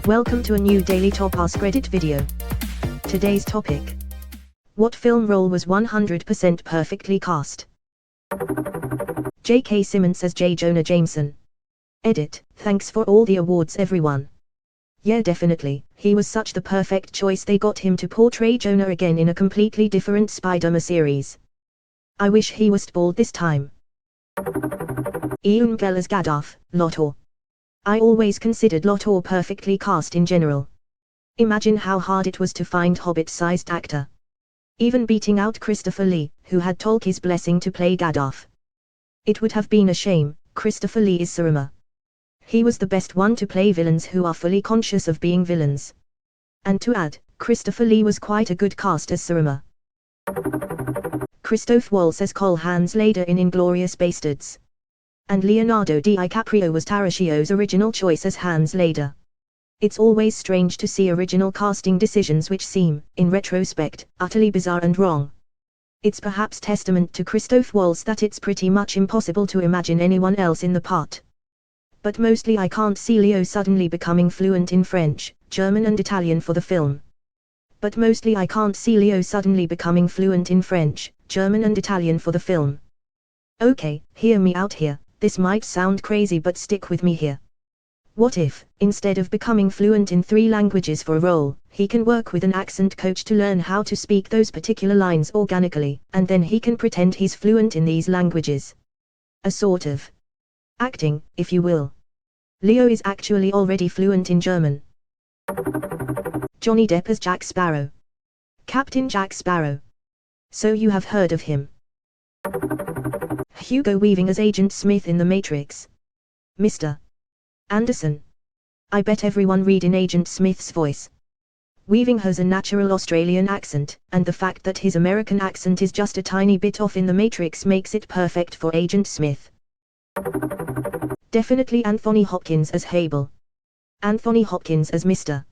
Welcome to a new daily top Askreddit video. Today's topic: what film role was 100% perfectly cast? J.K. Simmons as J. Jonah Jameson. Edit: thanks for all the awards everyone. Yeah, definitely, he was such the perfect choice. They got him to portray Jonah again in a completely different Spider-Man series. I wish he was bald this time. Ian Gell as Gaddafi, Lotor. I always considered Lotor perfectly cast in general. Imagine how hard it was to find Hobbit-sized actor. Even beating out Christopher Lee, who had Tolkien's blessing to play Gaddafi. It would have been a shame. Christopher Lee is Saruman. He was the best one to play villains who are fully conscious of being villains. And to add, Christopher Lee was quite a good cast as Saruman. Christoph Waltz as Cole Hans Leder in Inglourious Basterds. And Leonardo DiCaprio was Tarantino's original choice as Hans Leder. It's always strange to see original casting decisions which seem, in retrospect, utterly bizarre and wrong. It's perhaps testament to Christoph Waltz that it's pretty much impossible to imagine anyone else in the part. But mostly I can't see Leo suddenly becoming fluent in French, German and Italian for the film. Okay, hear me out here. This might sound crazy, but stick with me here. What if, instead of becoming fluent in 3 languages for a role, he can work with an accent coach to learn how to speak those particular lines organically, and then he can pretend he's fluent in these languages. A sort of acting, if you will. Leo is actually already fluent in German. Johnny Depp as Jack Sparrow. Captain Jack Sparrow. So you have heard of him. Hugo Weaving as Agent Smith in The Matrix. Mr. Anderson. I bet everyone read in Agent Smith's voice. Weaving has a natural Australian accent, and the fact that his American accent is just a tiny bit off in The Matrix makes it perfect for Agent Smith. Definitely Anthony Hopkins as Hable. Anthony Hopkins as Mr.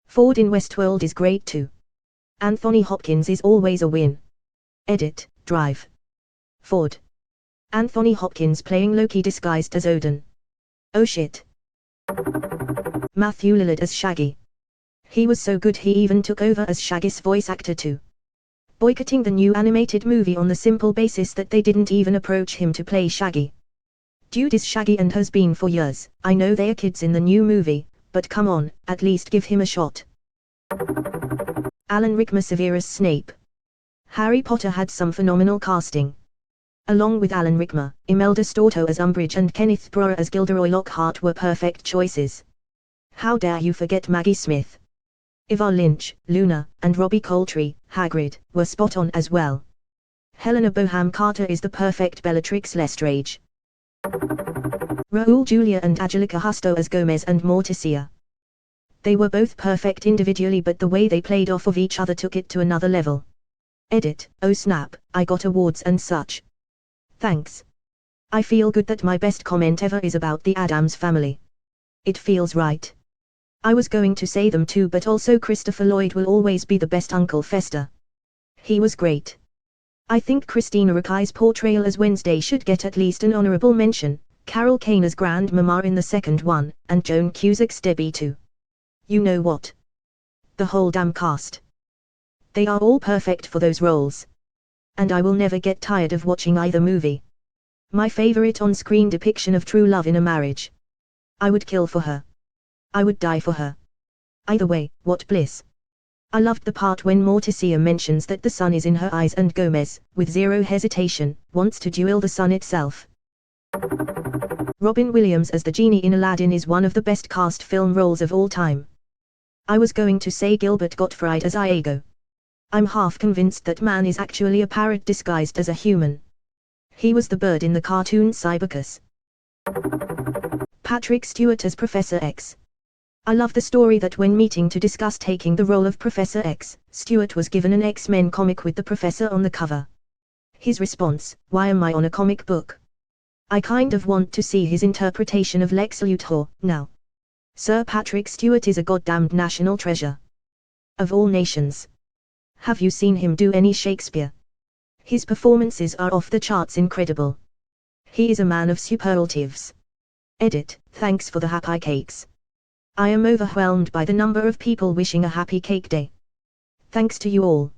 Ford in Westworld is great too. Anthony Hopkins is always a win. Edit: Drive. Ford. Anthony Hopkins playing Loki disguised as Odin. Oh shit. Matthew Lillard as Shaggy. He was so good he even took over as Shaggy's voice actor too. Boycotting the new animated movie on the simple basis that they didn't even approach him to play Shaggy. Dude is Shaggy and has been for years. I know they are kids in the new movie, but come on, at least give him a shot. Alan Rickman Severus Snape. Harry Potter had some phenomenal casting. Along with Alan Rickman, Imelda Staunton as Umbridge and Kenneth Branagh as Gilderoy Lockhart were perfect choices. How dare you forget Maggie Smith? Eva Lynch, Luna, and Robbie Coltrane, Hagrid, were spot on as well. Helena Bonham Carter is the perfect Bellatrix Lestrange. Raul Julia and Angelica Hosto as Gomez and Morticia. They were both perfect individually, but the way they played off of each other took it to another level. Edit: oh snap, I got awards and such. Thanks. I feel good that my best comment ever is about the Addams family. It feels right. I was going to say them too, but also Christopher Lloyd will always be the best Uncle Fester. He was great. I think Christina Rackay's portrayal as Wednesday should get at least an honorable mention, Carol Kane as Grandmama in the second one, and Joan Cusack's Debbie too. You know what? The whole damn cast. They are all perfect for those roles. And I will never get tired of watching either movie. My favorite on-screen depiction of true love in a marriage. I would kill for her. I would die for her. Either way, what bliss. I loved the part when Morticia mentions that the sun is in her eyes and Gomez, with zero hesitation, wants to duel the sun itself. Robin Williams as the genie in Aladdin is one of the best cast film roles of all time. I was going to say Gilbert Gottfried as Iago. I'm half convinced that man is actually a parrot disguised as a human. He was the bird in the cartoon Cybercus. Patrick Stewart as Professor X. I love the story that when meeting to discuss taking the role of Professor X, Stewart was given an X-Men comic with the professor on the cover. His response: why am I on a comic book? I kind of want to see his interpretation of Lex Luthor now. Sir Patrick Stewart is a goddamned national treasure. Of all nations. Have you seen him do any Shakespeare? His performances are off the charts incredible. He is a man of superlatives. Edit: thanks for the happy cakes. I am overwhelmed by the number of people wishing a happy cake day. Thanks to you all.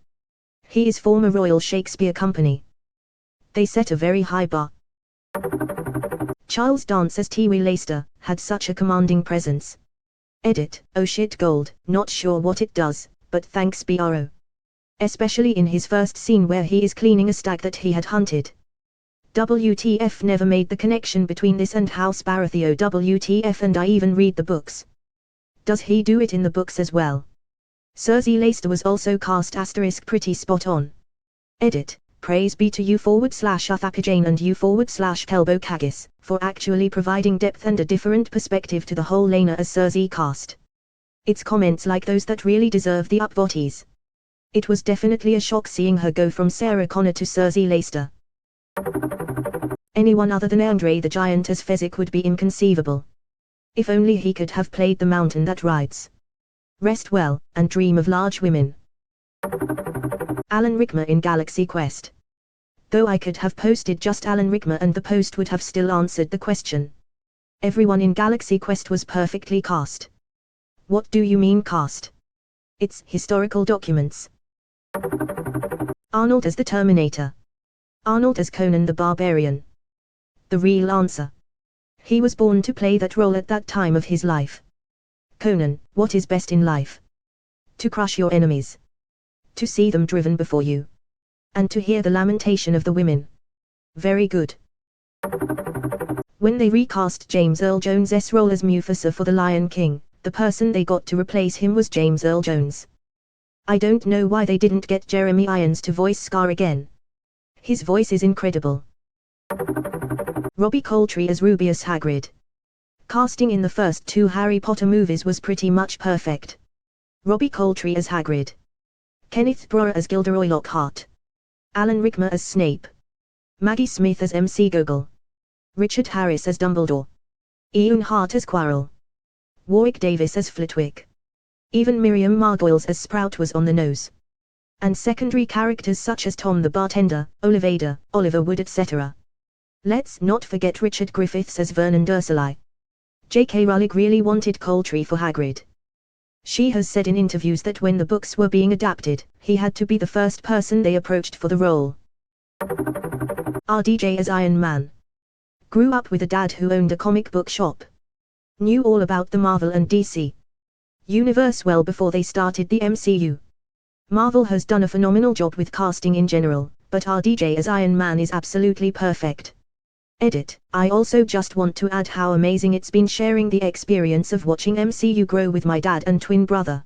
He is former Royal Shakespeare Company. They set a very high bar. Charles Dance as T.W. Leicester had such a commanding presence. Edit, oh shit gold, not sure what it does, but thanks bro. Especially in his first scene where he is cleaning a stag that he had hunted. WTF, never made the connection between this and House Baratheon. WTF, and I even read the books. Does he do it in the books as well? Cersei Leicester was also cast * pretty spot on. Edit, praise be to you /Uthapijane and you /Kelbo Kaggis, for actually providing depth and a different perspective to the whole Lena as Cersei cast. It's comments like those that really deserve the upvotes. It was definitely a shock seeing her go from Sarah Connor to Cersei Leicester. Anyone other than Andre the Giant as Fezzik would be inconceivable. If only he could have played the mountain that rides. Rest well, and dream of large women. Alan Rickman in Galaxy Quest. Though I could have posted just Alan Rickman and the post would have still answered the question. Everyone in Galaxy Quest was perfectly cast. What do you mean cast? It's historical documents. Arnold as the Terminator. Arnold as Conan the Barbarian. The real answer. He was born to play that role at that time of his life. Conan, what is best in life? To crush your enemies. To see them driven before you. And to hear the lamentation of the women. Very good. When they recast James Earl Jones' role as Mufasa for The Lion King, the person they got to replace him was James Earl Jones. I don't know why they didn't get Jeremy Irons to voice Scar again. His voice is incredible. Robbie Coltrane as Rubeus Hagrid. Casting in the first 2 Harry Potter movies was pretty much perfect. Robbie Coltrane as Hagrid. Kenneth Branagh as Gilderoy Lockhart. Alan Rickman as Snape. Maggie Smith as MC Gogol. Richard Harris as Dumbledore. Ian Hart as Quirrell. Warwick Davis as Flitwick. Even Miriam Margolyes as Sprout was on the nose. And secondary characters such as Tom the Bartender, Ollivander, Oliver Wood etc. Let's not forget Richard Griffiths as Vernon Dursley. J.K. Rowling really wanted Coltrane for Hagrid. She has said in interviews that when the books were being adapted, he had to be the first person they approached for the role. RDJ as Iron Man. Grew up with a dad who owned a comic book shop. Knew all about the Marvel and DC universe well before they started the MCU. Marvel has done a phenomenal job with casting in general, but RDJ as Iron Man is absolutely perfect. Edit, I also just want to add how amazing it's been sharing the experience of watching MCU grow with my dad and twin brother.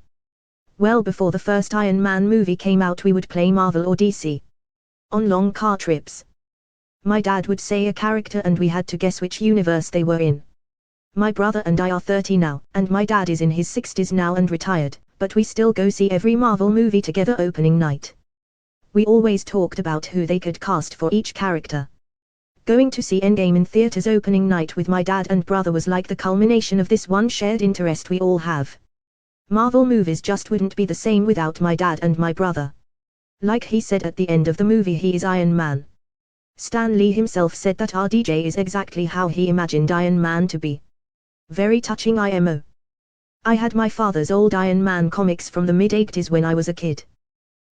Well before the first Iron Man movie came out we would play Marvel or DC. On long car trips. My dad would say a character and we had to guess which universe they were in. My brother and I are 30 now, and my dad is in his 60s now and retired, but we still go see every Marvel movie together opening night. We always talked about who they could cast for each character. Going to see Endgame in theaters opening night with my dad and brother was like the culmination of this one shared interest we all have. Marvel movies just wouldn't be the same without my dad and my brother. Like he said at the end of the movie, he is Iron Man. Stan Lee himself said that RDJ is exactly how he imagined Iron Man to be. Very touching IMO. I had my father's old Iron Man comics from the mid-80s when I was a kid.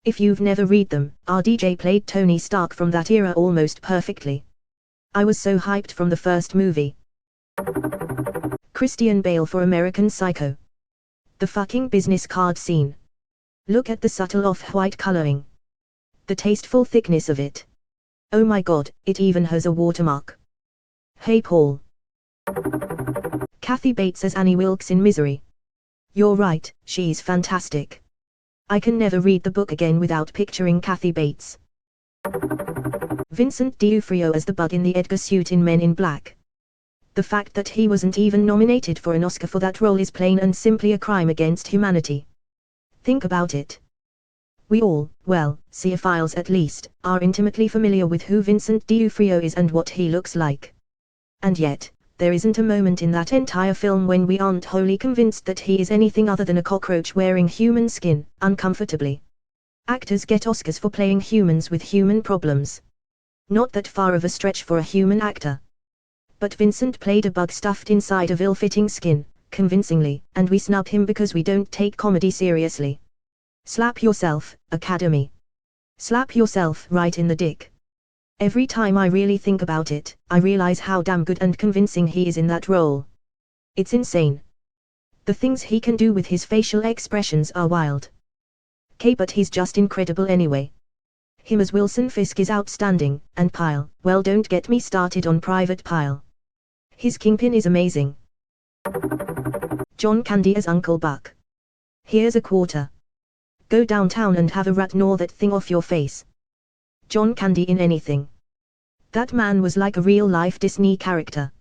If you've never read them, RDJ played Tony Stark from that era almost perfectly. I was so hyped from the first movie. Christian Bale for American Psycho. The fucking business card scene. Look at the subtle off-white coloring. The tasteful thickness of it. Oh my god, it even has a watermark. Hey Paul. Kathy Bates as Annie Wilkes in Misery. You're right, she's fantastic. I can never read the book again without picturing Kathy Bates. Vincent D'Onofrio as the Bug in the Edgar suit in Men in Black. The fact that he wasn't even nominated for an Oscar for that role is plain and simply a crime against humanity. Think about it. We all, well, cinephiles at least, are intimately familiar with who Vincent D'Onofrio is and what he looks like. And yet, there isn't a moment in that entire film when we aren't wholly convinced that he is anything other than a cockroach wearing human skin, uncomfortably. Actors get Oscars for playing humans with human problems. Not that far of a stretch for a human actor. But Vincent played a bug stuffed inside of ill-fitting skin, convincingly, and we snub him because we don't take comedy seriously. Slap yourself, Academy. Slap yourself right in the dick. Every time I really think about it, I realize how damn good and convincing he is in that role. It's insane. The things he can do with his facial expressions are wild. But he's just incredible anyway. Him as Wilson Fisk is outstanding, and Pyle, well, don't get me started on Private Pyle. His Kingpin is amazing. John Candy as Uncle Buck. Here's a quarter. Go downtown and have a rat gnaw that thing off your face. John Candy in anything. That man was like a real-life Disney character.